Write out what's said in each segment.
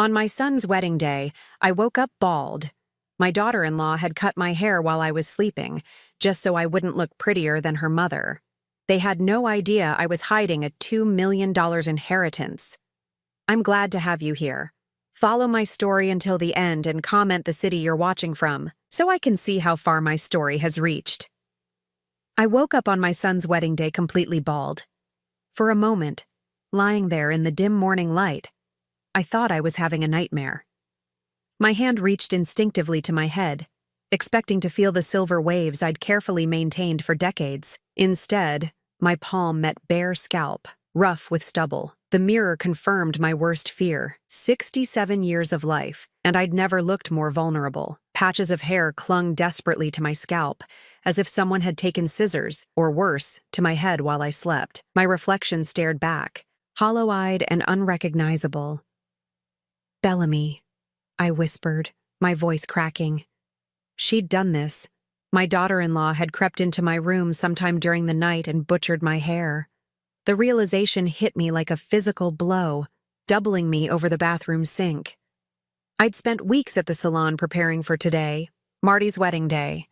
On my son's wedding day, I woke up bald. My daughter-in-law had cut my hair while I was sleeping, just so I wouldn't look prettier than her mother. They had no idea I was hiding a $2 million inheritance. I'm glad to have you here. Follow my story until the end and comment the city you're watching from, so I can see how far my story has reached. I woke up on my son's wedding day completely bald. For a moment, lying there in the dim morning light, I thought I was having a nightmare. My hand reached instinctively to my head, expecting to feel the silver waves I'd carefully maintained for decades. Instead, my palm met bare scalp, rough with stubble. The mirror confirmed my worst fear: 67 years of life, and I'd never looked more vulnerable. Patches of hair clung desperately to my scalp, as if someone had taken scissors, or worse, to my head while I slept. My reflection stared back, hollow-eyed and unrecognizable. "Bellamy," I whispered, my voice cracking. She'd done this. My daughter-in-law had crept into my room sometime during the night and butchered my hair. The realization hit me like a physical blow, doubling me over the bathroom sink. I'd spent weeks at the salon preparing for today, Marty's wedding day.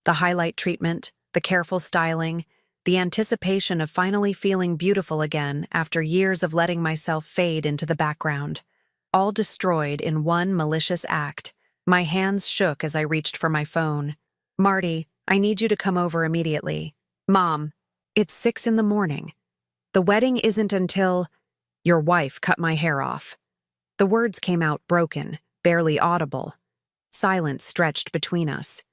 The highlight treatment, the careful styling, the anticipation of finally feeling beautiful again after years of letting myself fade into the background. All destroyed in one malicious act. My hands shook as I reached for my phone. "Marty, I need you to come over immediately." "Mom, it's 6 a.m. The wedding isn't until—" "Your wife cut my hair off." The words came out broken, barely audible. Silence stretched between us.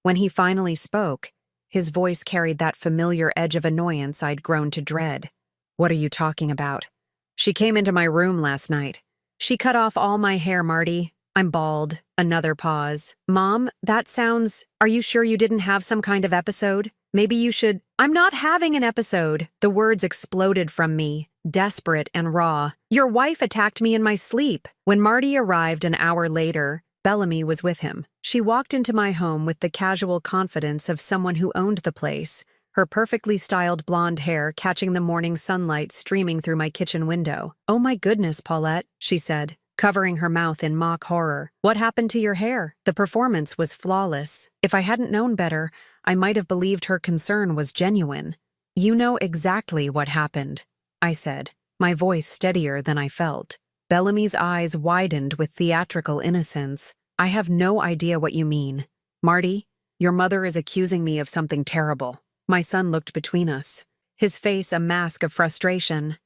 When he finally spoke, his voice carried that familiar edge of annoyance I'd grown to dread. "What are you talking about?" "She came into my room last night. She cut off all my hair, Marty. I'm bald." Another pause. "Mom, that sounds— Are you sure you didn't have some kind of episode? Maybe you should—" "I'm not having an episode." The words exploded from me, desperate and raw. "Your wife attacked me in my sleep." When Marty arrived an hour later, Bellamy was with him. She walked into my home with the casual confidence of someone who owned the place, her perfectly styled blonde hair catching the morning sunlight streaming through my kitchen window. "Oh my goodness, Paulette," she said, covering her mouth in mock horror. "What happened to your hair?" The performance was flawless. If I hadn't known better, I might have believed her concern was genuine. "You know exactly what happened," I said, my voice steadier than I felt. Bellamy's eyes widened with theatrical innocence. "I have no idea what you mean. Marty, your mother is accusing me of something terrible." My son looked between us, his face a mask of frustration.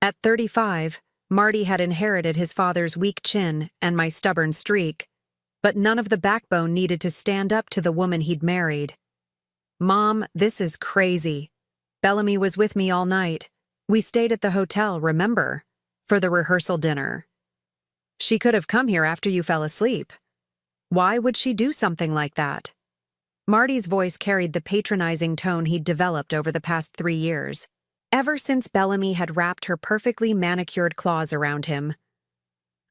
At 35, Marty had inherited his father's weak chin and my stubborn streak, but none of the backbone needed to stand up to the woman he'd married. "Mom, this is crazy. Bellamy was with me all night. We stayed at the hotel, remember? For the rehearsal dinner. She could have come here after you fell asleep. Why would she do something like that?" Marty's voice carried the patronizing tone he'd developed over the past 3 years, ever since Bellamy had wrapped her perfectly manicured claws around him.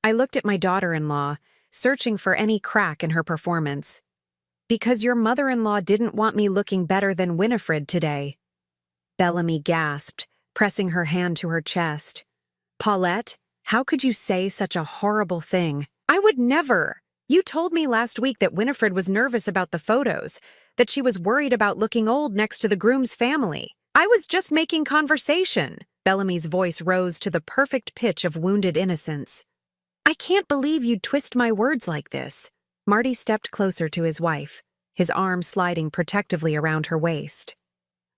I looked at my daughter-in-law, searching for any crack in her performance. "Because your mother-in-law didn't want me looking better than Winifred today." Bellamy gasped, pressing her hand to her chest. "Paulette, how could you say such a horrible thing? I would never. You told me last week that Winifred was nervous about the photos, that she was worried about looking old next to the groom's family. I was just making conversation." Bellamy's voice rose to the perfect pitch of wounded innocence. "I can't believe you'd twist my words like this." Marty stepped closer to his wife, his arm sliding protectively around her waist.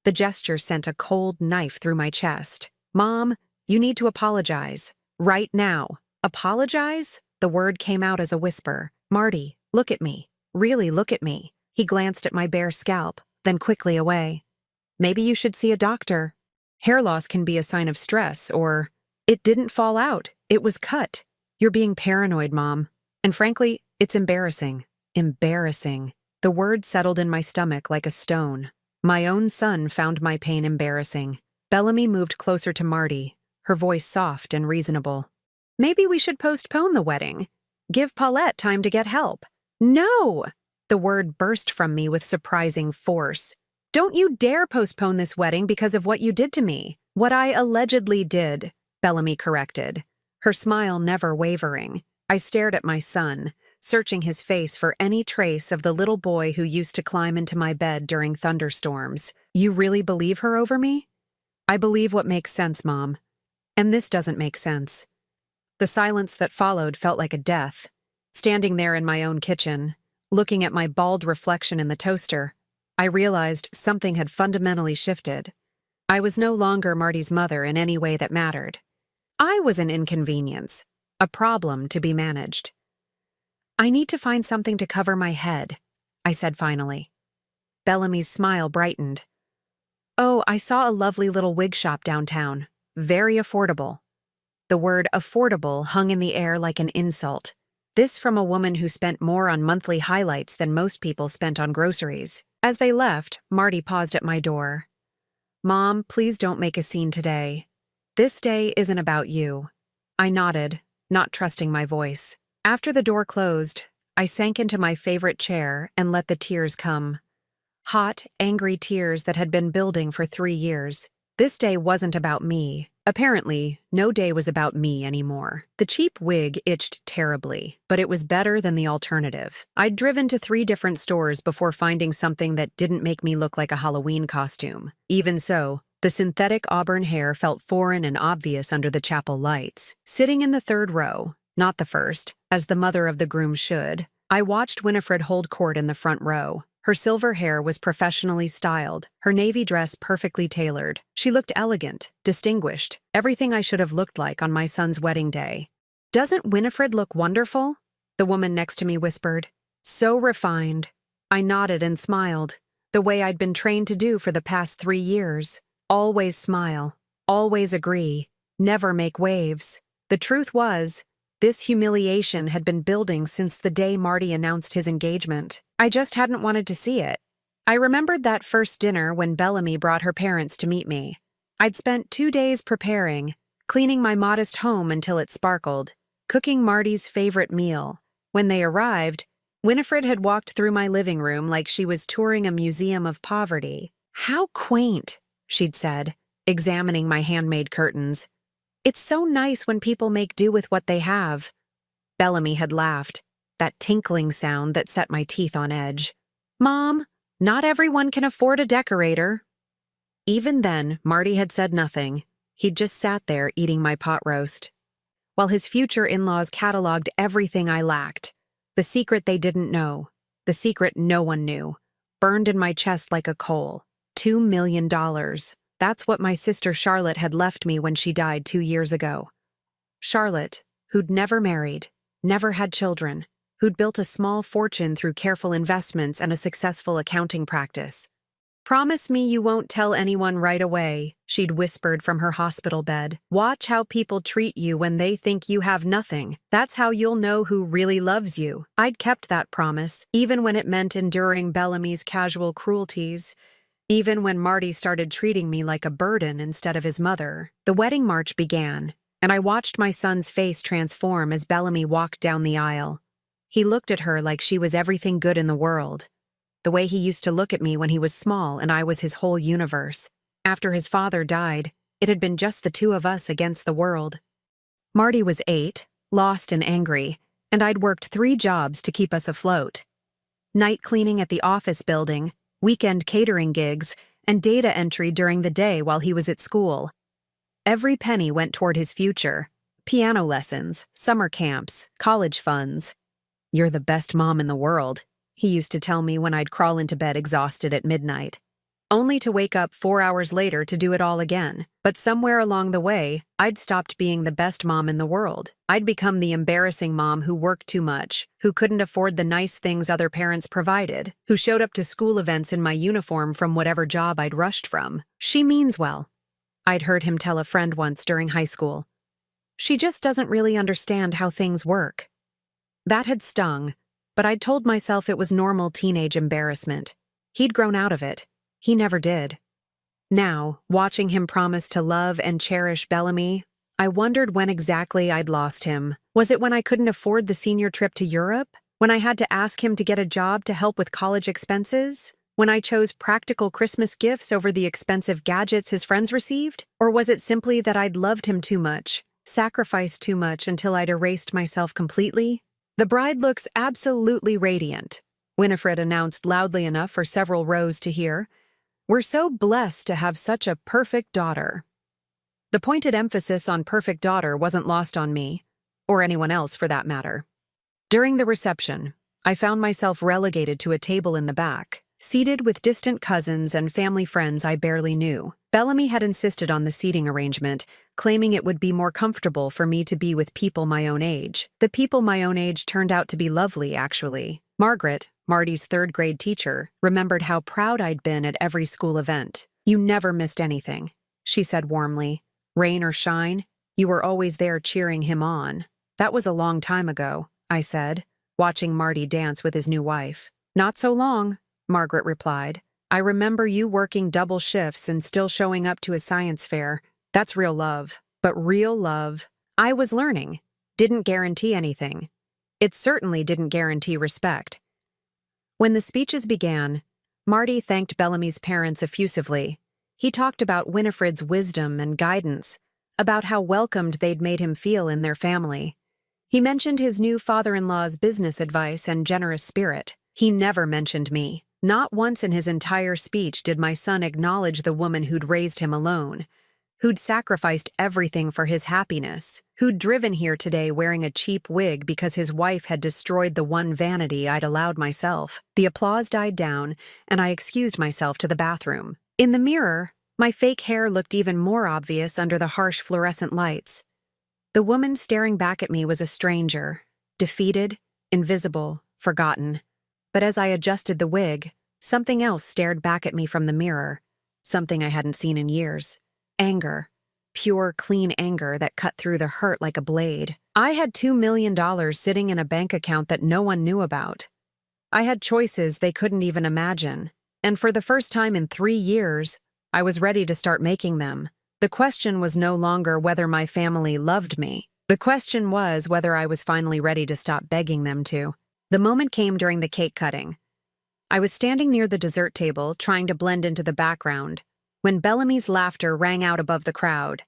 The gesture sent a cold knife through my chest. "Mom, you need to apologize. Right now." "Apologize?" The word came out as a whisper. "Marty, look at me. Really look at me." He glanced at my bare scalp, then quickly away. "Maybe you should see a doctor. Hair loss can be a sign of stress, or—" "It didn't fall out. It was cut." "You're being paranoid, Mom. And frankly, it's embarrassing." Embarrassing. The word settled in my stomach like a stone. My own son found my pain embarrassing. Bellamy moved closer to Marty, her voice soft and reasonable. "Maybe we should postpone the wedding. Give Paulette time to get help." "No!" The word burst from me with surprising force. "Don't you dare postpone this wedding because of what you did to me." "What I allegedly did," Bellamy corrected. her smile never wavering. I stared at my son, searching his face for any trace of the little boy who used to climb into my bed during thunderstorms. You really believe her over me? I believe what makes sense, Mom. And this doesn't make sense. The silence that followed felt like a death. Standing there in my own kitchen, looking at my bald reflection in the toaster, I realized something had fundamentally shifted. I was no longer Marty's mother in any way that mattered. I was an inconvenience, a problem to be managed. I need to find something to cover my head, I said finally. Bellamy's smile brightened. Oh, I saw a lovely little wig shop downtown. Very affordable. The word affordable hung in the air like an insult. This from a woman who spent more on monthly highlights than most people spent on groceries. As they left, Marty paused at my door. Mom, please don't make a scene today. This day isn't about you. I nodded, not trusting my voice. After the door closed, I sank into my favorite chair and let the tears come. Hot, angry tears that had been building for 3 years. This day wasn't about me. Apparently, no day was about me anymore. The cheap wig itched terribly, but it was better than the alternative. I'd driven to 3 different stores before finding something that didn't make me look like a Halloween costume. Even so, the synthetic auburn hair felt foreign and obvious under the chapel lights. Sitting in the 3rd row, not the first, as the mother of the groom should, I watched Winifred hold court in the front row. Her silver hair was professionally styled, her navy dress perfectly tailored. She looked elegant, distinguished, everything I should have looked like on my son's wedding day. Doesn't Winifred look wonderful? The woman next to me whispered. So refined. I nodded and smiled, the way I'd been trained to do for the past 3 years. Always smile, always agree, never make waves. The truth was, this humiliation had been building since the day Marty announced his engagement. I just hadn't wanted to see it. I remembered that first dinner when Bellamy brought her parents to meet me. I'd spent 2 days preparing, cleaning my modest home until it sparkled, cooking Marty's favorite meal. When they arrived, Winifred had walked through my living room like she was touring a museum of poverty. How quaint, she'd said, examining my handmade curtains. It's so nice when people make do with what they have. Bellamy had laughed, that tinkling sound that set my teeth on edge. Mom, not everyone can afford a decorator. Even then, Marty had said nothing. He'd just sat there eating my pot roast. While his future in-laws cataloged everything I lacked. The secret they didn't know. The secret no one knew. Burned in my chest like a coal. $2 million. That's what my sister Charlotte had left me when she died 2 years ago. Charlotte, who'd never married, never had children, who'd built a small fortune through careful investments and a successful accounting practice. Promise me you won't tell anyone right away, she'd whispered from her hospital bed. Watch how people treat you when they think you have nothing. That's how you'll know who really loves you. I'd kept that promise, even when it meant enduring Bellamy's casual cruelties. Even when Marty started treating me like a burden instead of his mother. The wedding march began, and I watched my son's face transform as Bellamy walked down the aisle. He looked at her like she was everything good in the world. The way he used to look at me when he was small and I was his whole universe. After his father died, it had been just the 2 of us against the world. Marty was 8, lost and angry, and I'd worked 3 jobs to keep us afloat. Night cleaning at the office building, weekend catering gigs, and data entry during the day while he was at school. Every penny went toward his future. Piano lessons, summer camps, college funds. You're the best mom in the world, he used to tell me when I'd crawl into bed exhausted at midnight. Only to wake up 4 hours later to do it all again. But somewhere along the way, I'd stopped being the best mom in the world. I'd become the embarrassing mom who worked too much, who couldn't afford the nice things other parents provided, who showed up to school events in my uniform from whatever job I'd rushed from. She means well, I'd heard him tell a friend once during high school. She just doesn't really understand how things work. That had stung, but I'd told myself it was normal teenage embarrassment. He'd grown out of it. He never did. Now, watching him promise to love and cherish Bellamy, I wondered when exactly I'd lost him. Was it when I couldn't afford the senior trip to Europe? When I had to ask him to get a job to help with college expenses? When I chose practical Christmas gifts over the expensive gadgets his friends received? Or was it simply that I'd loved him too much, Sacrificed too much until I'd erased myself completely? The bride looks absolutely radiant, Winifred announced loudly enough for several rows to hear. We're so blessed to have such a perfect daughter. The pointed emphasis on perfect daughter wasn't lost on me, or anyone else for that matter. During the reception, I found myself relegated to a table in the back, seated with distant cousins and family friends I barely knew. Bellamy had insisted on the seating arrangement, claiming it would be more comfortable for me to be with people my own age. The people my own age turned out to be lovely, actually. Margaret, Marty's third-grade teacher, remembered how proud I'd been at every school event. You never missed anything, she said warmly. Rain or shine, you were always there cheering him on. That was a long time ago, I said, watching Marty dance with his new wife. Not so long, Margaret replied. I remember you working double shifts and still showing up to a science fair. That's real love. But real love, I was learning, didn't guarantee anything. It certainly didn't guarantee respect. When the speeches began, Marty thanked Bellamy's parents effusively. He talked about Winifred's wisdom and guidance, about how welcomed they'd made him feel in their family. He mentioned his new father-in-law's business advice and generous spirit. He never mentioned me. Not once in his entire speech did my son acknowledge the woman who'd raised him alone, who'd sacrificed everything for his happiness, who'd driven here today wearing a cheap wig because his wife had destroyed the one vanity I'd allowed myself. The applause died down, and I excused myself to the bathroom. In the mirror, my fake hair looked even more obvious under the harsh fluorescent lights. The woman staring back at me was a stranger, defeated, invisible, forgotten. But as I adjusted the wig, something else stared back at me from the mirror, something I hadn't seen in years. Anger. Pure, clean anger that cut through the hurt like a blade. I had $2 million sitting in a bank account that no one knew about. I had choices they couldn't even imagine. And for the first time in 3 years, I was ready to start making them. The question was no longer whether my family loved me. The question was whether I was finally ready to stop begging them to. The moment came during the cake cutting. I was standing near the dessert table, trying to blend into the background, when Bellamy's laughter rang out above the crowd.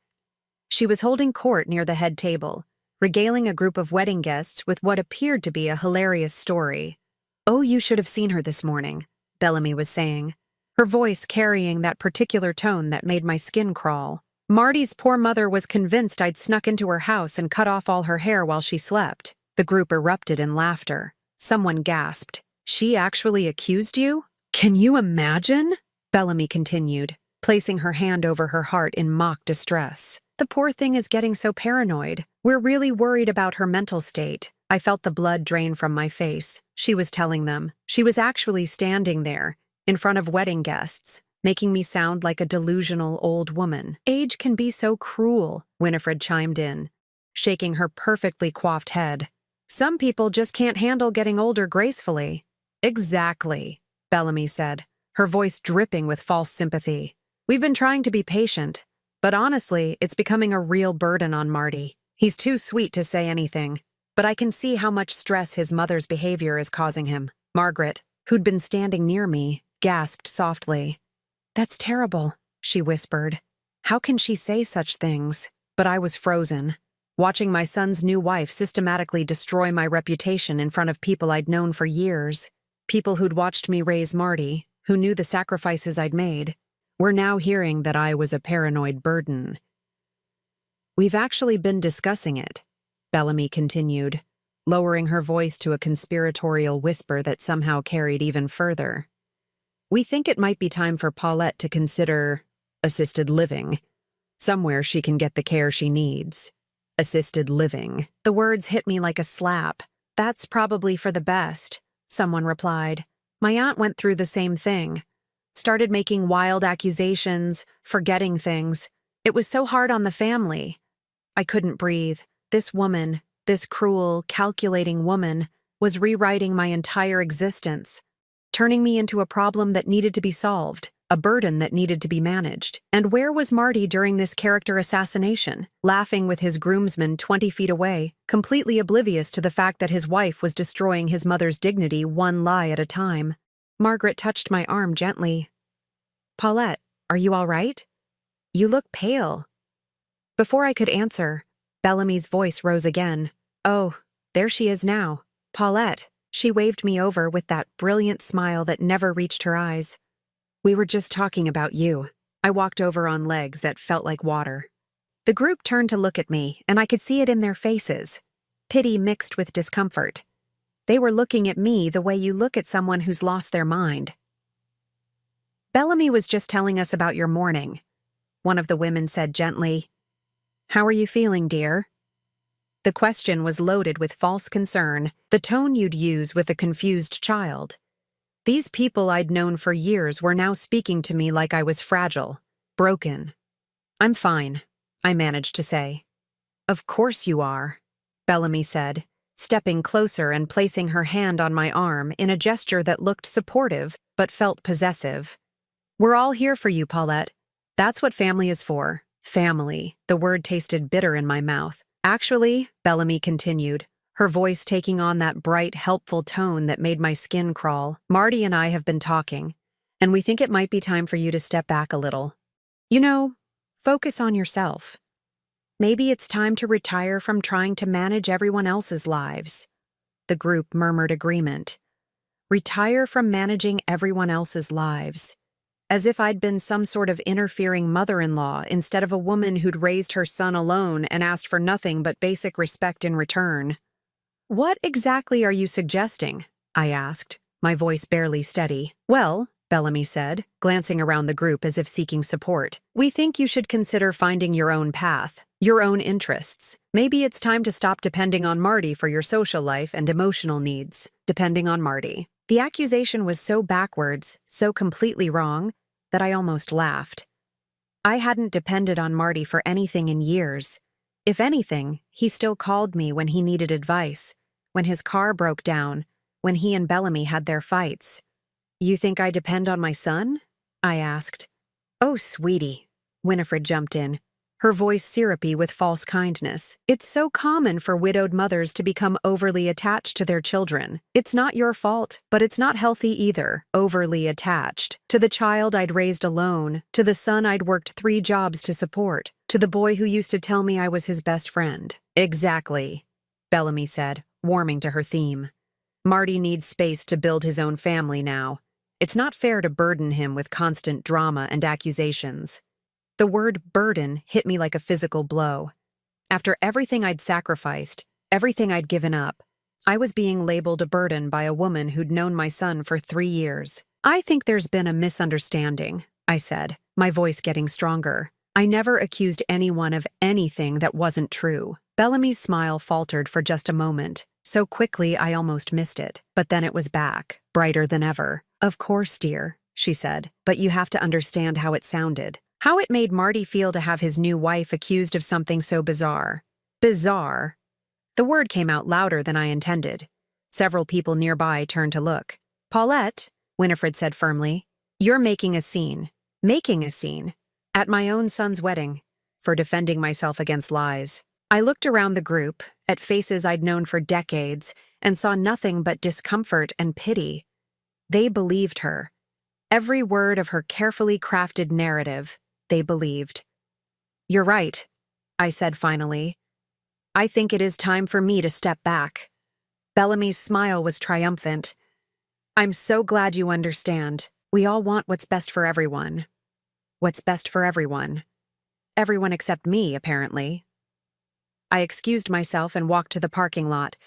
She was holding court near the head table, regaling a group of wedding guests with what appeared to be a hilarious story. "Oh, you should have seen her this morning," Bellamy was saying, her voice carrying that particular tone that made my skin crawl. Marty's poor mother was convinced I'd snuck into her house and cut off all her hair while she slept. The group erupted in laughter. Someone gasped. "She actually accused you? Can you imagine?" Bellamy continued, placing her hand over her heart in mock distress. "The poor thing is getting so paranoid. We're really worried about her mental state." I felt the blood drain from my face. She was telling them. She was actually standing there, in front of wedding guests, making me sound like a delusional old woman. "Age can be so cruel," Winifred chimed in, shaking her perfectly coiffed head. "Some people just can't handle getting older gracefully." "Exactly," Bellamy said, her voice dripping with false sympathy. "We've been trying to be patient, but honestly, it's becoming a real burden on Marty. He's too sweet to say anything, but I can see how much stress his mother's behavior is causing him." Margaret, who'd been standing near me, gasped softly. "That's terrible," she whispered. "How can she say such things?" But I was frozen, watching my son's new wife systematically destroy my reputation in front of people I'd known for years. People who'd watched me raise Marty, who knew the sacrifices I'd made, were now hearing that I was a paranoid burden. "We've actually been discussing it," Bellamy continued, lowering her voice to a conspiratorial whisper that somehow carried even further. "We think it might be time for Paulette to consider assisted living. Somewhere she can get the care she needs. Assisted living." The words hit me like a slap. "That's probably for the best," someone replied. "My aunt went through the same thing. Started making wild accusations, forgetting things. It was so hard on the family." I couldn't breathe. This woman, this cruel, calculating woman, was rewriting my entire existence, turning me into a problem that needed to be solved, a burden that needed to be managed. And where was Marty during this character assassination? Laughing with his groomsmen 20 feet away, completely oblivious to the fact that his wife was destroying his mother's dignity one lie at a time. Margaret touched my arm gently. "Paulette, are you all right? You look pale." Before I could answer, Bellamy's voice rose again. Oh, there she is now. Paulette. She waved me over with that brilliant smile that never reached her eyes. We were just talking about you. I walked over on legs that felt like water. The group turned to look at me, and I could see it in their faces. Pity mixed with discomfort. They were looking at me the way you look at someone who's lost their mind. Bellamy was just telling us about your morning. One of the women said gently, How are you feeling, dear? The question was loaded with false concern, the tone you'd use with a confused child. These people I'd known for years were now speaking to me like I was fragile, broken. I'm fine, I managed to say. Of course you are, Bellamy said, stepping closer and placing her hand on my arm in a gesture that looked supportive but felt possessive. We're all here for you, Paulette. That's what family is for. Family. The word tasted bitter in my mouth. Actually, Bellamy continued, her voice taking on that bright, helpful tone that made my skin crawl. Marty and I have been talking, and we think it might be time for you to step back a little. You know, focus on yourself. Maybe it's time to retire from trying to manage everyone else's lives. The group murmured agreement. Retire from managing everyone else's lives. As if I'd been some sort of interfering mother-in-law instead of a woman who'd raised her son alone and asked for nothing but basic respect in return. What exactly are you suggesting? I asked, my voice barely steady. Well, Bellamy said, glancing around the group as if seeking support, we think you should consider finding your own path, your own interests. Maybe it's time to stop depending on Marty for your social life and emotional needs. Depending on Marty. The accusation was so backwards, so completely wrong, that I almost laughed. I hadn't depended on Marty for anything in years. If anything, he still called me when he needed advice, when his car broke down, when he and Bellamy had their fights. You think I depend on my son? I asked. Oh, sweetie, Winifred jumped in, her voice syrupy with false kindness. It's so common for widowed mothers to become overly attached to their children. It's not your fault, but it's not healthy either. Overly attached. To the child I'd raised alone, to the son I'd worked 3 jobs to support, to the boy who used to tell me I was his best friend. Exactly, Bellamy said, warming to her theme. Marty needs space to build his own family now. It's not fair to burden him with constant drama and accusations. The word burden hit me like a physical blow. After everything I'd sacrificed, everything I'd given up, I was being labeled a burden by a woman who'd known my son for 3 years. I think there's been a misunderstanding, I said, my voice getting stronger. I never accused anyone of anything that wasn't true. Bellamy's smile faltered for just a moment, so quickly I almost missed it. But then it was back, brighter than ever. Of course, dear, she said, but you have to understand how it sounded. How it made Marty feel to have his new wife accused of something so bizarre. Bizarre. The word came out louder than I intended. Several people nearby turned to look. Paulette, Winifred said firmly, you're making a scene. Making a scene. At my own son's wedding. For defending myself against lies. I looked around the group, at faces I'd known for decades, and saw nothing but discomfort and pity. They believed her. Every word of her carefully crafted narrative. They believed. You're right, I said finally. I think it is time for me to step back. Bellamy's smile was triumphant. I'm so glad you understand. We all want what's best for everyone. What's best for everyone? Everyone except me, apparently. I excused myself and walked to the parking lot,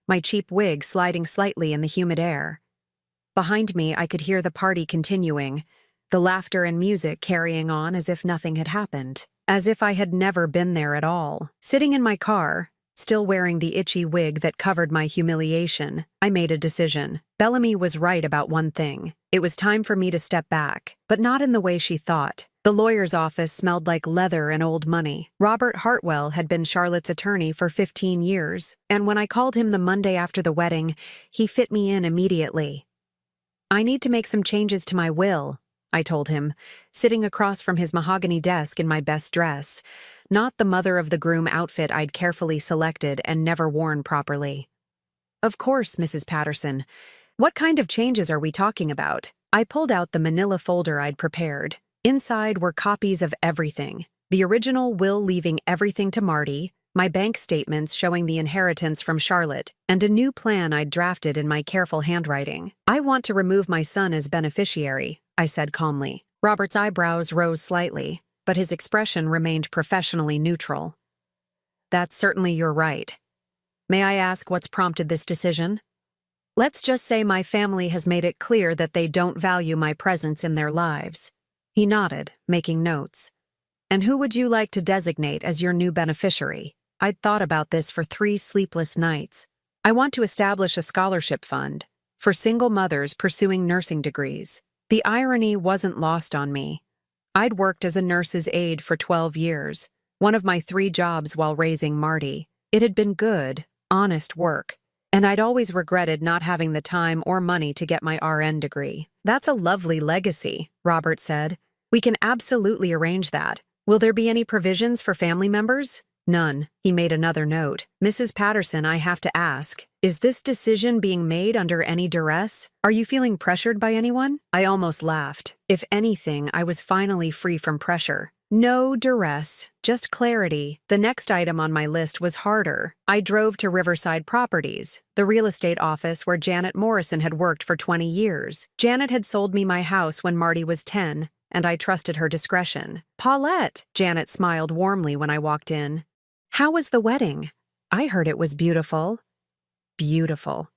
my cheap wig sliding slightly in the humid air. Behind me, I could hear the party continuing, the laughter and music carrying on as if nothing had happened, as if I had never been there at all. Sitting in my car, still wearing the itchy wig that covered my humiliation, I made a decision. Bellamy was right about one thing. It was time for me to step back, but not in the way she thought. The lawyer's office smelled like leather and old money. Robert Hartwell had been Charlotte's attorney for 15 years, and when I called him the Monday after the wedding, he fit me in immediately. I need to make some changes to my will, I told him, sitting across from his mahogany desk in my best dress, not the mother-of-the-groom outfit I'd carefully selected and never worn properly. Of course, Mrs. Patterson. What kind of changes are we talking about? I pulled out the manila folder I'd prepared. Inside were copies of everything. The original will leaving everything to Marty, my bank statements showing the inheritance from Charlotte, and a new plan I'd drafted in my careful handwriting. "I want to remove my son as beneficiary," I said calmly. Robert's eyebrows rose slightly, but his expression remained professionally neutral. "That's certainly your right. May I ask what's prompted this decision?" "Let's just say my family has made it clear that they don't value my presence in their lives." He nodded, making notes. "And who would you like to designate as your new beneficiary?" I'd thought about this for 3 sleepless nights. "I want to establish a scholarship fund for single mothers pursuing nursing degrees." The irony wasn't lost on me. I'd worked as a nurse's aide for 12 years, one of my 3 jobs while raising Marty. It had been good, honest work, and I'd always regretted not having the time or money to get my RN degree. "That's a lovely legacy," Robert said. "We can absolutely arrange that. Will there be any provisions for family members?" "None." He made another note. "Mrs. Patterson, I have to ask, is this decision being made under any duress? Are you feeling pressured by anyone?" I almost laughed. If anything, I was finally free from pressure. No duress, just clarity. The next item on my list was harder. I drove to Riverside Properties, the real estate office where Janet Morrison had worked for 20 years. Janet had sold me my house when Marty was 10, and I trusted her discretion. "Paulette," Janet smiled warmly when I walked in. "How was the wedding? I heard it was beautiful." Beautiful.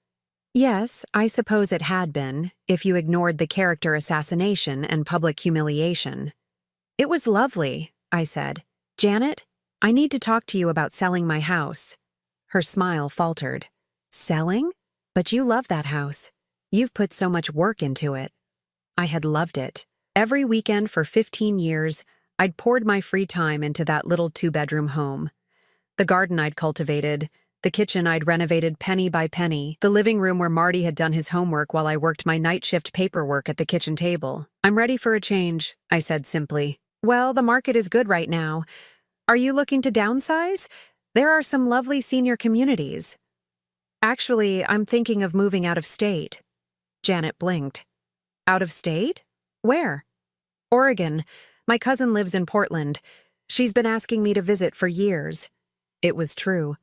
Yes, I suppose it had been, if you ignored the character assassination and public humiliation. "It was lovely," I said. "Janet, I need to talk to you about selling my house." Her smile faltered. "Selling? But you love that house. You've put so much work into it." I had loved it. Every weekend for 15 years, I'd poured my free time into that little 2-bedroom home. The garden I'd cultivated, the kitchen I'd renovated penny by penny, the living room where Marty had done his homework while I worked my night shift paperwork at the kitchen table. "I'm ready for a change," I said simply. "Well, the market is good right now. Are you looking to downsize? There are some lovely senior communities." "Actually, I'm thinking of moving out of state." Janet blinked. "Out of state? Where?" "Oregon. My cousin lives in Portland. She's been asking me to visit for years." It was true.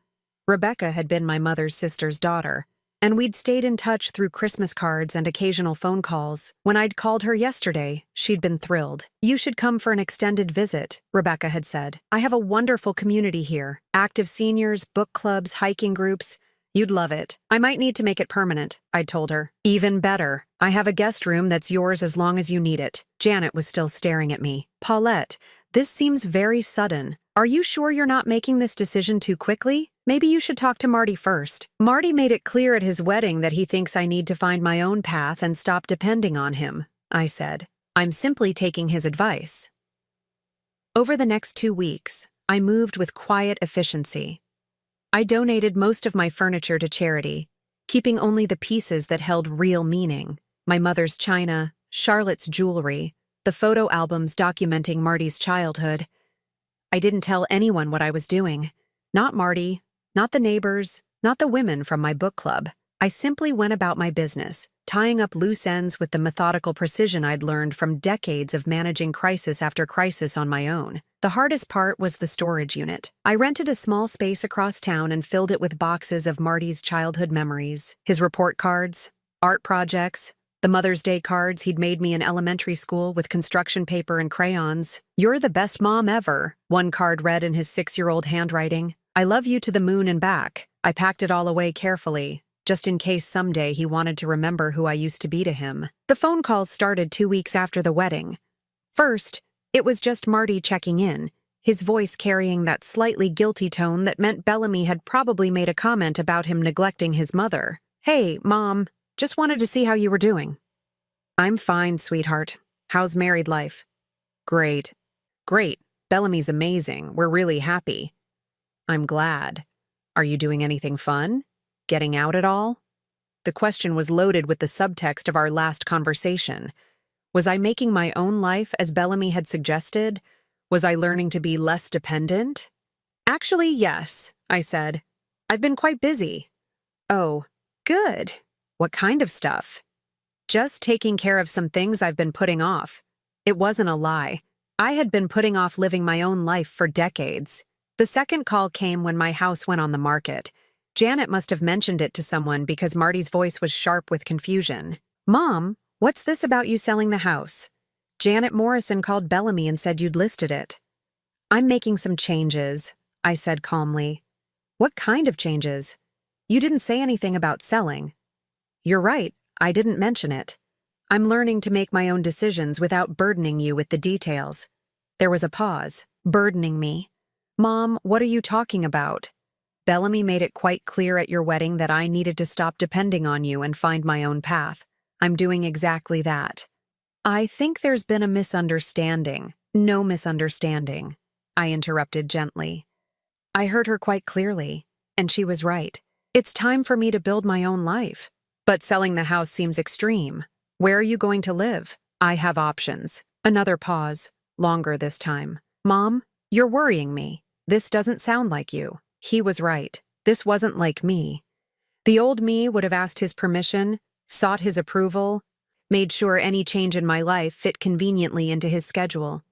Rebecca had been my mother's sister's daughter, and we'd stayed in touch through Christmas cards and occasional phone calls. When I'd called her yesterday, she'd been thrilled. "You should come for an extended visit," Rebecca had said. "I have a wonderful community here. Active seniors, book clubs, hiking groups. You'd love it. I might need to make it permanent," I'd told her. "Even better. I have a guest room that's yours as long as you need it." Janet was still staring at me. "Paulette, this seems very sudden. Are you sure you're not making this decision too quickly? Maybe you should talk to Marty first." "Marty made it clear at his wedding that he thinks I need to find my own path and stop depending on him," I said. "I'm simply taking his advice." Over the next 2 weeks, I moved with quiet efficiency. I donated most of my furniture to charity, keeping only the pieces that held real meaning: my mother's china, Charlotte's jewelry, the photo albums documenting Marty's childhood. I didn't tell anyone what I was doing. Not Marty, not the neighbors, not the women from my book club. I simply went about my business, tying up loose ends with the methodical precision I'd learned from decades of managing crisis after crisis on my own. The hardest part was the storage unit. I rented a small space across town and filled it with boxes of Marty's childhood memories, his report cards, art projects, the Mother's Day cards he'd made me in elementary school with construction paper and crayons. "You're the best mom ever," one card read in his 6-year-old handwriting. "I love you to the moon and back." I packed it all away carefully, just in case someday he wanted to remember who I used to be to him. The phone calls started 2 weeks after the wedding. First, it was just Marty checking in, his voice carrying that slightly guilty tone that meant Bellamy had probably made a comment about him neglecting his mother. "Hey, Mom. Just wanted to see how you were doing." "I'm fine, sweetheart. How's married life?" "Great." "Great. Bellamy's amazing. We're really happy." "I'm glad. Are you doing anything fun? Getting out at all?" The question was loaded with the subtext of our last conversation. Was I making my own life as Bellamy had suggested? Was I learning to be less dependent? "Actually, yes," I said. "I've been quite busy." "Oh, good. What kind of stuff?" "Just taking care of some things I've been putting off." It wasn't a lie. I had been putting off living my own life for decades. The second call came when my house went on the market. Janet must have mentioned it to someone because Marty's voice was sharp with confusion. "Mom, what's this about you selling the house? Janet Morrison called Bellamy and said you'd listed it." "I'm making some changes," I said calmly. "What kind of changes? You didn't say anything about selling." "You're right, I didn't mention it. I'm learning to make my own decisions without burdening you with the details." There was a pause. "Burdening me? Mom, what are you talking about? Bellamy made it quite clear at your wedding that I needed to stop depending on you and find my own path. I'm doing exactly that." "I think there's been a misunderstanding." "No misunderstanding," I interrupted gently. I heard her quite clearly, and she was right. It's time for me to build my own life. But selling the house seems extreme. Where are you going to live? I have options. Another pause, longer this time. "Mom, you're worrying me. This doesn't sound like you." He was right. This wasn't like me. The old me would have asked his permission, sought his approval, made sure any change in my life fit conveniently into his schedule.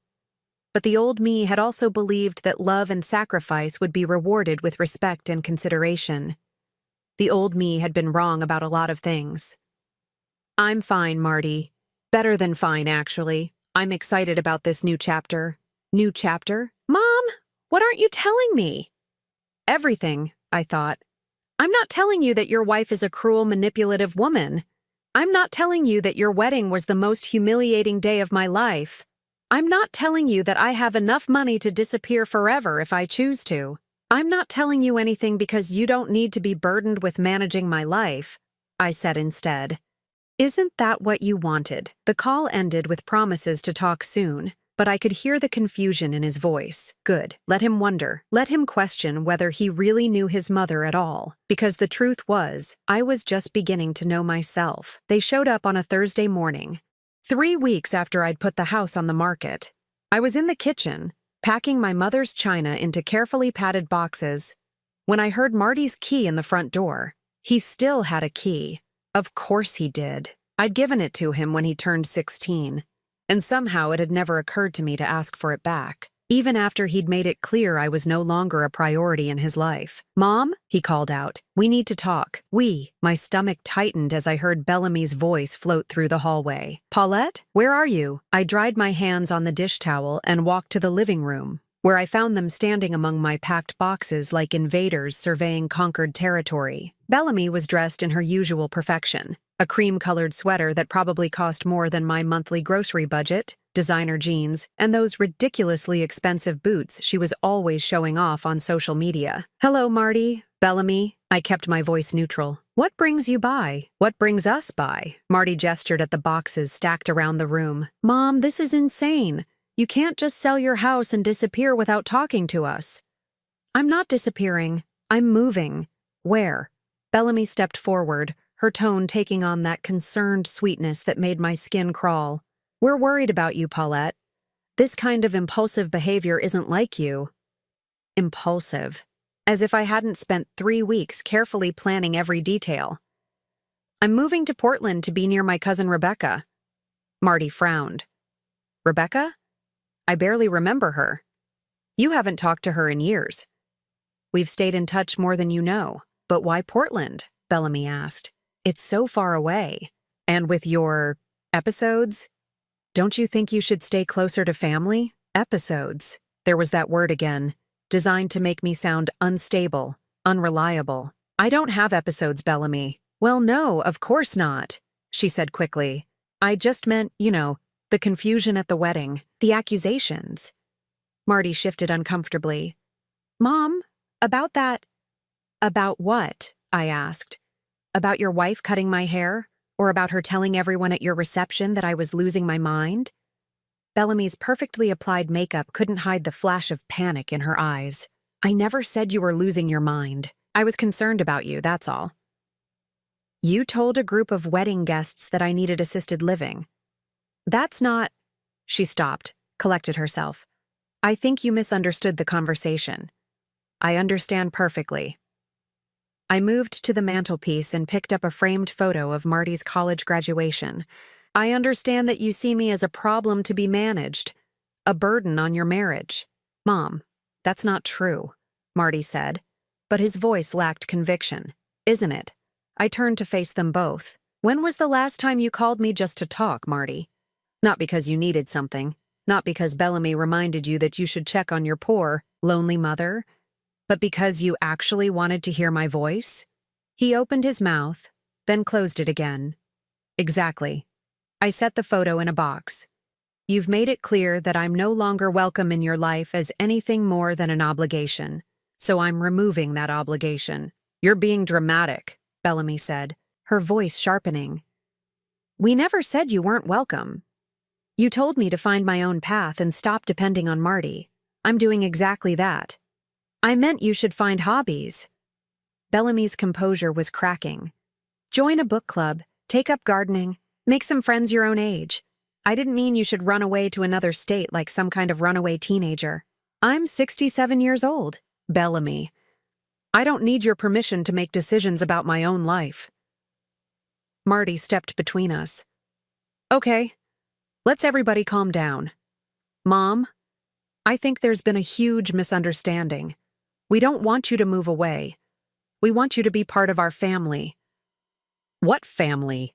But the old me had also believed that love and sacrifice would be rewarded with respect and consideration. The old me had been wrong about a lot of things. "I'm fine, Marty. Better than fine, actually. I'm excited about this new chapter." "New chapter?" "Mom, what aren't you telling me?" "Everything," I thought. "I'm not telling you that your wife is a cruel, manipulative woman. I'm not telling you that your wedding was the most humiliating day of my life. I'm not telling you that I have enough money to disappear forever if I choose to. I'm not telling you anything because you don't need to be burdened with managing my life," I said instead. "Isn't that what you wanted?" The call ended with promises to talk soon, but I could hear the confusion in his voice. Good. Let him wonder. Let him question whether he really knew his mother at all. Because the truth was, I was just beginning to know myself. They showed up on a Thursday morning, 3 weeks after I'd put the house on the market. I was in the kitchen, packing my mother's china into carefully padded boxes, when I heard Marty's key in the front door. He still had a key. Of course he did. I'd given it to him when he turned 16. And somehow it had never occurred to me to ask for it back, even after he'd made it clear I was no longer a priority in his life. "Mom," he called out, "we need to talk." My stomach tightened as I heard Bellamy's voice float through the hallway. "Paulette, where are you?" I dried my hands on the dish towel and walked to the living room, where I found them standing among my packed boxes like invaders surveying conquered territory. Bellamy was dressed in her usual perfection. A cream-colored sweater that probably cost more than my monthly grocery budget, designer jeans, and those ridiculously expensive boots she was always showing off on social media. "Hello, Marty." "Bellamy." I kept my voice neutral. "What brings you by? What brings us by?" Marty gestured at the boxes stacked around the room. "Mom, this is insane. You can't just sell your house and disappear without talking to us." "I'm not disappearing. I'm moving." "Where?" Bellamy stepped forward, her tone taking on that concerned sweetness that made my skin crawl. "We're worried about you, Paulette. This kind of impulsive behavior isn't like you." Impulsive. As if I hadn't spent 3 weeks carefully planning every detail. "I'm moving to Portland to be near my cousin Rebecca." Marty frowned. "Rebecca? I barely remember her." "You haven't talked to her in years." "We've stayed in touch more than you know." "But why Portland?" Bellamy asked. "It's so far away. And with your episodes? Don't you think you should stay closer to family?" Episodes. There was that word again, designed to make me sound unstable, unreliable. "I don't have episodes, Bellamy." "Well, no, of course not," she said quickly. "I just meant, the confusion at the wedding, the accusations." Marty shifted uncomfortably. "Mom, about that—" "About what?" I asked. "About your wife cutting my hair? Or about her telling everyone at your reception that I was losing my mind?" Bellamy's perfectly applied makeup couldn't hide the flash of panic in her eyes. "I never said you were losing your mind. I was concerned about you, that's all." "You told a group of wedding guests that I needed assisted living." "That's not—" She stopped, collected herself. "I think you misunderstood the conversation." "I understand perfectly." I moved to the mantelpiece and picked up a framed photo of Marty's college graduation. "I understand that you see me as a problem to be managed, a burden on your marriage." "Mom, that's not true." Marty said, but his voice lacked conviction. Isn't it? I turned to face them both. When was the last time you called me just to talk, Marty? Not because you needed something, not because Bellamy reminded you that you should check on your poor, lonely mother, but because you actually wanted to hear my voice? He opened his mouth, then closed it again. Exactly. I set the photo in a box. You've made it clear that I'm no longer welcome in your life as anything more than an obligation, so I'm removing that obligation. You're being dramatic, Bellamy said, her voice sharpening. We never said you weren't welcome. You told me to find my own path and stop depending on Marty. I'm doing exactly that. I meant you should find hobbies. Bellamy's composure was cracking. Join a book club, take up gardening, make some friends your own age. I didn't mean you should run away to another state like some kind of runaway teenager. I'm 67 years old, Bellamy. I don't need your permission to make decisions about my own life. Marty stepped between us. Okay, let's everybody calm down. Mom, I think there's been a huge misunderstanding. We don't want you to move away. We want you to be part of our family. What family?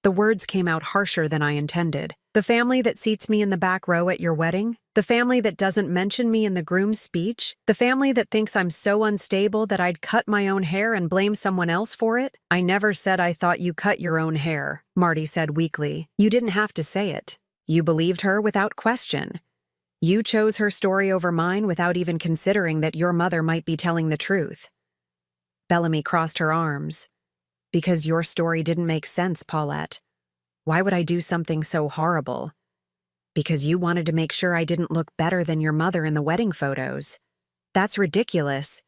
The words came out harsher than I intended. The family that seats me in the back row at your wedding? The family that doesn't mention me in the groom's speech? The family that thinks I'm so unstable that I'd cut my own hair and blame someone else for it? I never said I thought you cut your own hair, Marty said weakly. You didn't have to say it. You believed her without question. You chose her story over mine without even considering that your mother might be telling the truth. Bellamy crossed her arms. Because your story didn't make sense, Paulette. Why would I do something so horrible? Because you wanted to make sure I didn't look better than your mother in the wedding photos. That's ridiculous.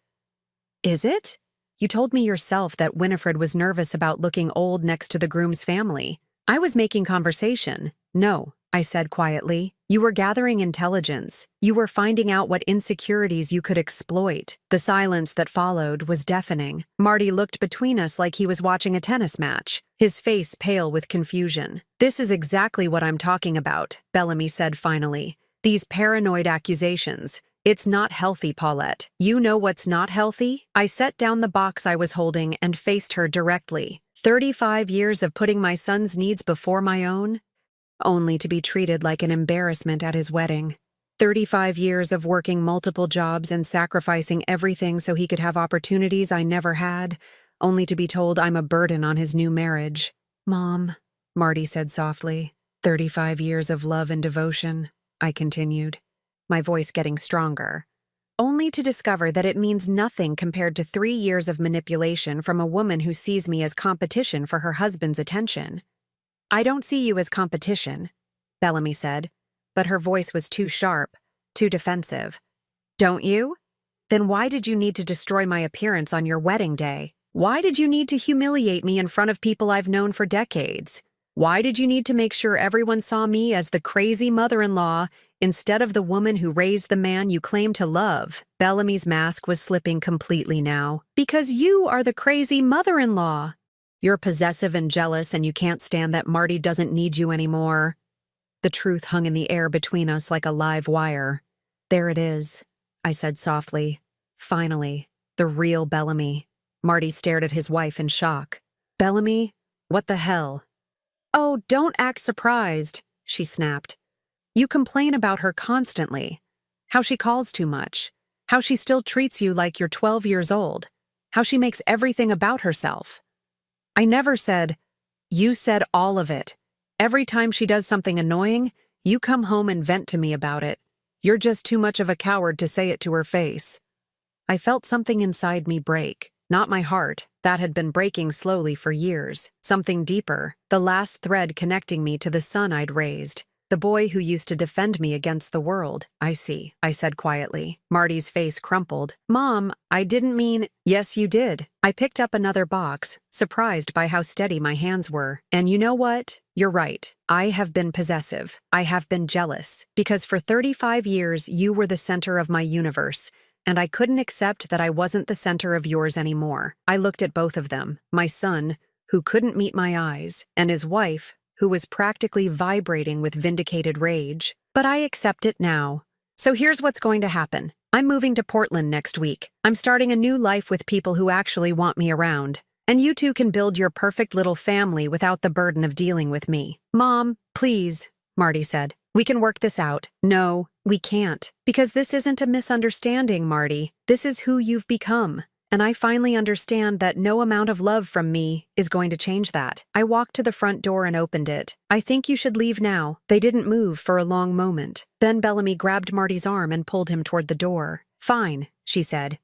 Is it? You told me yourself that Winifred was nervous about looking old next to the groom's family. I was making conversation. No, I said quietly. You were gathering intelligence. You were finding out what insecurities you could exploit. The silence that followed was deafening. Marty looked between us like he was watching a tennis match, his face pale with confusion. This is exactly what I'm talking about, Bellamy said finally. These paranoid accusations. It's not healthy, Paulette. You know what's not healthy? I set down the box I was holding and faced her directly. 35 years of putting my son's needs before my own? Only to be treated like an embarrassment at his wedding. 35 years of working multiple jobs and sacrificing everything so he could have opportunities I never had, only to be told I'm a burden on his new marriage. Mom, Marty said softly. 35 years of love and devotion, I continued, my voice getting stronger, only to discover that it means nothing compared to 3 years of manipulation from a woman who sees me as competition for her husband's attention. I don't see you as competition, Bellamy said, but her voice was too sharp, too defensive. Don't you? Then why did you need to destroy my appearance on your wedding day? Why did you need to humiliate me in front of people I've known for decades? Why did you need to make sure everyone saw me as the crazy mother-in-law instead of the woman who raised the man you claim to love? Bellamy's mask was slipping completely now. Because you are the crazy mother-in-law. You're possessive and jealous, and you can't stand that Marty doesn't need you anymore. The truth hung in the air between us like a live wire. There it is, I said softly. Finally, the real Bellamy. Marty stared at his wife in shock. Bellamy? What the hell? Oh, don't act surprised, she snapped. You complain about her constantly. How she calls too much. How she still treats you like you're 12 years old. How she makes everything about herself. I never said, you said all of it. Every time she does something annoying, you come home and vent to me about it. You're just too much of a coward to say it to her face. I felt something inside me break. Not my heart, that had been breaking slowly for years. Something deeper, the last thread connecting me to the son I'd raised. The boy who used to defend me against the world. I see, I said quietly. Marty's face crumpled. Mom, I didn't mean— Yes, you did. I picked up another box, surprised by how steady my hands were. And you know what? You're right. I have been possessive. I have been jealous. Because for 35 years, you were the center of my universe. And I couldn't accept that I wasn't the center of yours anymore. I looked at both of them. My son, who couldn't meet my eyes, and his wife, who was practically vibrating with vindicated rage. But I accept it now. So here's what's going to happen. I'm moving to Portland next week. I'm starting a new life with people who actually want me around. And you two can build your perfect little family without the burden of dealing with me. Mom, please, Marty said. We can work this out. No, we can't. Because this isn't a misunderstanding, Marty. This is who you've become. And I finally understand that no amount of love from me is going to change that. I walked to the front door and opened it. I think you should leave now. They didn't move for a long moment. Then Bellamy grabbed Marty's arm and pulled him toward the door. Fine, she said.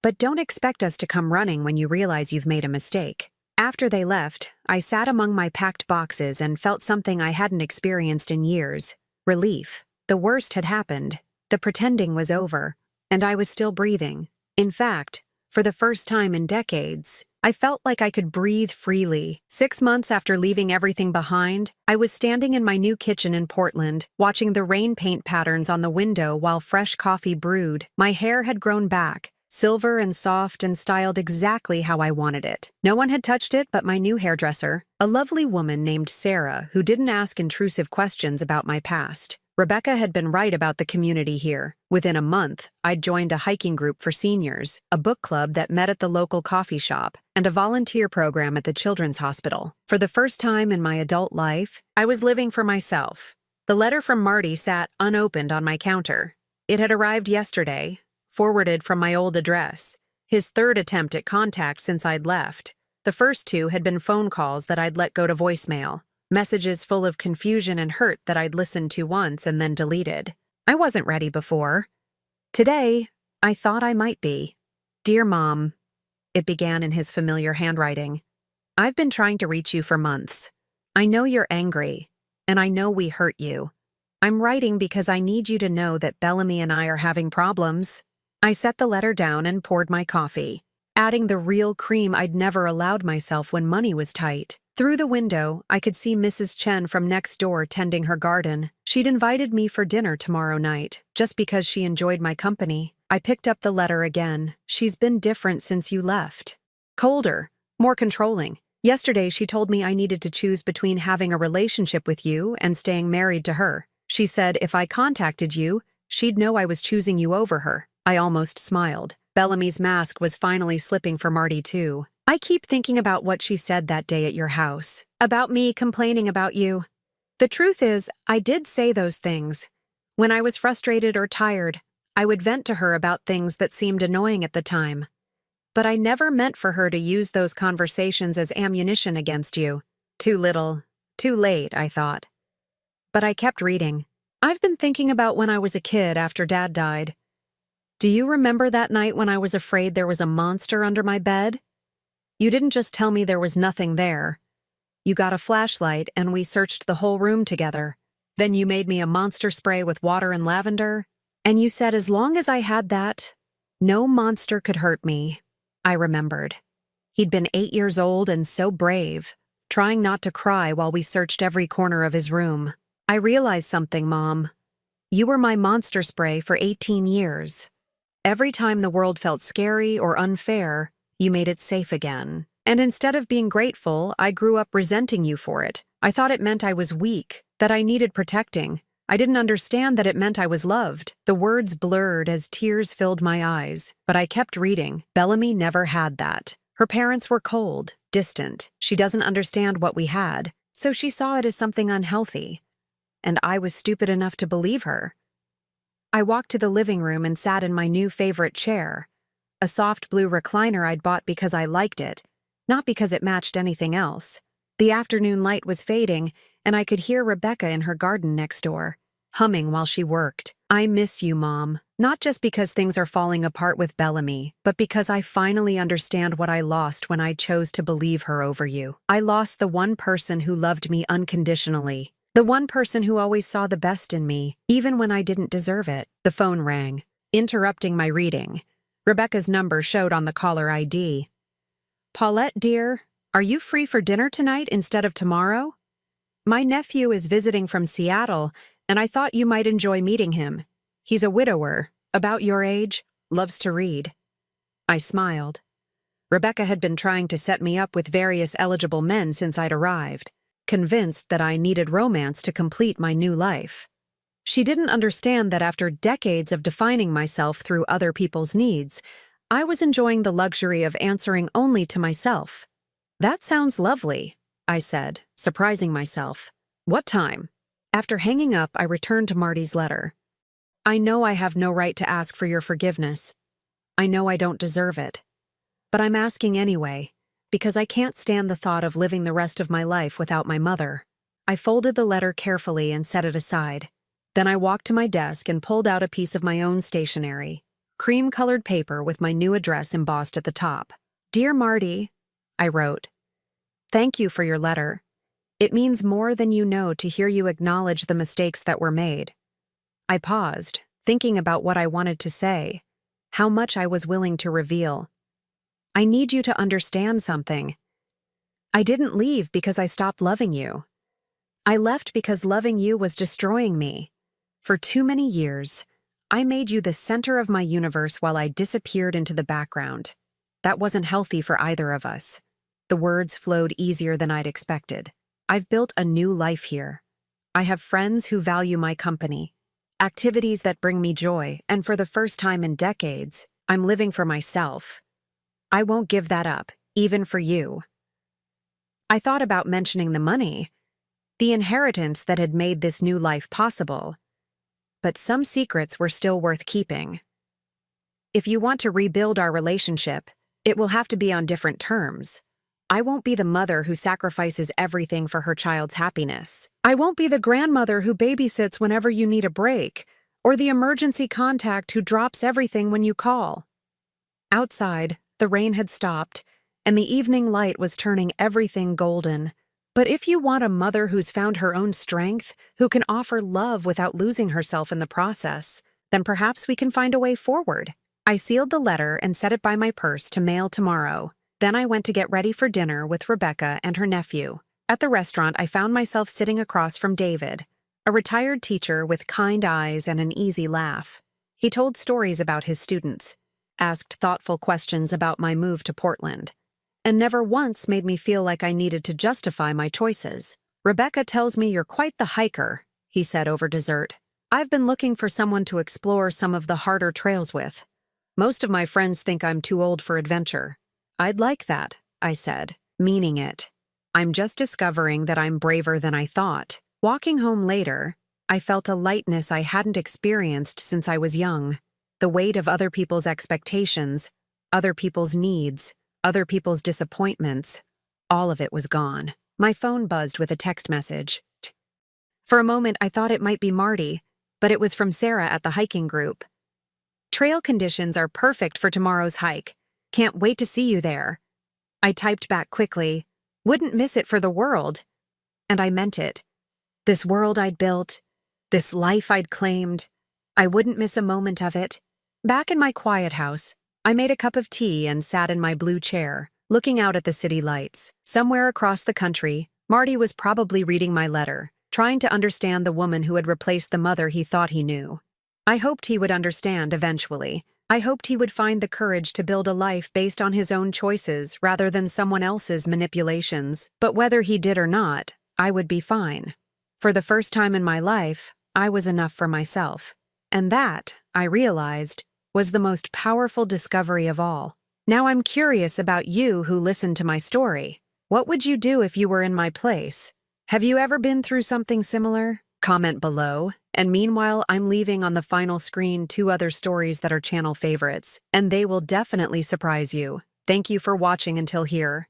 But don't expect us to come running when you realize you've made a mistake. After they left, I sat among my packed boxes and felt something I hadn't experienced in years. Relief. The worst had happened. The pretending was over. And I was still breathing. In fact, for the first time in decades, I felt like I could breathe freely. 6 months after leaving everything behind, I was standing in my new kitchen in Portland, watching the rain paint patterns on the window while fresh coffee brewed. My hair had grown back, silver and soft and styled exactly how I wanted it. No one had touched it but my new hairdresser, a lovely woman named Sarah who didn't ask intrusive questions about my past. Rebecca had been right about the community here. Within a month, I'd joined a hiking group for seniors, a book club that met at the local coffee shop, and a volunteer program at the children's hospital. For the first time in my adult life, I was living for myself. The letter from Marty sat unopened on my counter. It had arrived yesterday, forwarded from my old address, his third attempt at contact since I'd left. The first 2 had been phone calls that I'd let go to voicemail. Messages full of confusion and hurt that I'd listened to once and then deleted. I wasn't ready before. Today, I thought I might be. Dear Mom, it began in his familiar handwriting. I've been trying to reach you for months. I know you're angry, and I know we hurt you. I'm writing because I need you to know that Bellamy and I are having problems. I set the letter down and poured my coffee, adding the real cream I'd never allowed myself when money was tight. Through the window, I could see Mrs. Chen from next door tending her garden. She'd invited me for dinner tomorrow night, just because she enjoyed my company. I picked up the letter again. She's been different since you left. Colder, more controlling. Yesterday, she told me I needed to choose between having a relationship with you and staying married to her. She said if I contacted you, she'd know I was choosing you over her. I almost smiled. Bellamy's mask was finally slipping for Marty, too. I keep thinking about what she said that day at your house, about me complaining about you. The truth is, I did say those things. When I was frustrated or tired, I would vent to her about things that seemed annoying at the time. But I never meant for her to use those conversations as ammunition against you. Too little, too late, I thought. But I kept reading. I've been thinking about when I was a kid after Dad died. Do you remember that night when I was afraid there was a monster under my bed? You didn't just tell me there was nothing there. You got a flashlight and we searched the whole room together. Then you made me a monster spray with water and lavender. And you said as long as I had that, no monster could hurt me. I remembered. He'd been 8 years old and so brave, trying not to cry while we searched every corner of his room. I realized something, Mom. You were my monster spray for 18 years. Every time the world felt scary or unfair, you made it safe again. And instead of being grateful, I grew up resenting you for it. I thought it meant I was weak, that I needed protecting. I didn't understand that it meant I was loved. The words blurred as tears filled my eyes, but I kept reading. Bellamy never had that. Her parents were cold, distant. She doesn't understand what we had, so she saw it as something unhealthy. And I was stupid enough to believe her. I walked to the living room and sat in my new favorite chair. A soft blue recliner I'd bought because I liked it, not because it matched anything else. The afternoon light was fading, and I could hear Rebecca in her garden next door, humming while she worked. I miss you, Mom, not just because things are falling apart with Bellamy, but because I finally understand what I lost when I chose to believe her over you. I lost the one person who loved me unconditionally, the one person who always saw the best in me, even when I didn't deserve it. The phone rang, interrupting my reading. Rebecca's number showed on the caller ID. Paulette, dear, are you free for dinner tonight instead of tomorrow? My nephew is visiting from Seattle, and I thought you might enjoy meeting him. He's a widower, about your age, loves to read. I smiled. Rebecca had been trying to set me up with various eligible men since I'd arrived, convinced that I needed romance to complete my new life. She didn't understand that after decades of defining myself through other people's needs, I was enjoying the luxury of answering only to myself. "That sounds lovely," I said, surprising myself. "What time?" After hanging up, I returned to Marty's letter. "I know I have no right to ask for your forgiveness. I know I don't deserve it. But I'm asking anyway, because I can't stand the thought of living the rest of my life without my mother." I folded the letter carefully and set it aside. Then I walked to my desk and pulled out a piece of my own stationery, cream-colored paper with my new address embossed at the top. "Dear Marty," I wrote, "thank you for your letter. It means more than you know to hear you acknowledge the mistakes that were made." I paused, thinking about what I wanted to say, how much I was willing to reveal. "I need you to understand something. I didn't leave because I stopped loving you. I left because loving you was destroying me. For too many years, I made you the center of my universe while I disappeared into the background. That wasn't healthy for either of us." The words flowed easier than I'd expected. "I've built a new life here. I have friends who value my company, activities that bring me joy, and for the first time in decades, I'm living for myself. I won't give that up, even for you." I thought about mentioning the money, the inheritance that had made this new life possible. But some secrets were still worth keeping. "If you want to rebuild our relationship, it will have to be on different terms. I won't be the mother who sacrifices everything for her child's happiness. I won't be the grandmother who babysits whenever you need a break, or the emergency contact who drops everything when you call." Outside, the rain had stopped, and the evening light was turning everything golden. "But if you want a mother who's found her own strength, who can offer love without losing herself in the process, then perhaps we can find a way forward." I sealed the letter and set it by my purse to mail tomorrow. Then I went to get ready for dinner with Rebecca and her nephew. At the restaurant, I found myself sitting across from David, a retired teacher with kind eyes and an easy laugh. He told stories about his students, asked thoughtful questions about my move to Portland, and never once made me feel like I needed to justify my choices. "Rebecca tells me you're quite the hiker," he said over dessert. "I've been looking for someone to explore some of the harder trails with. Most of my friends think I'm too old for adventure." "I'd like that," I said, meaning it. "I'm just discovering that I'm braver than I thought." Walking home later, I felt a lightness I hadn't experienced since I was young. The weight of other people's expectations, other people's needs, other people's disappointments, all of it was gone. My phone buzzed with a text message. For a moment, I thought it might be Marty, but it was from Sarah at the hiking group. "Trail conditions are perfect for tomorrow's hike. Can't wait to see you there." I typed back quickly, "Wouldn't miss it for the world." And I meant it. This world I'd built, this life I'd claimed, I wouldn't miss a moment of it. Back in my quiet house, I made a cup of tea and sat in my blue chair, looking out at the city lights. Somewhere across the country, Marty was probably reading my letter, trying to understand the woman who had replaced the mother he thought he knew. I hoped he would understand eventually. I hoped he would find the courage to build a life based on his own choices rather than someone else's manipulations. But whether he did or not, I would be fine. For the first time in my life, I was enough for myself. And that, I realized, was the most powerful discovery of all. Now I'm curious about you who listened to my story. What would you do if you were in my place? Have you ever been through something similar? Comment below. And meanwhile, I'm leaving on the final screen 2 other stories that are channel favorites, and they will definitely surprise you. Thank you for watching until here.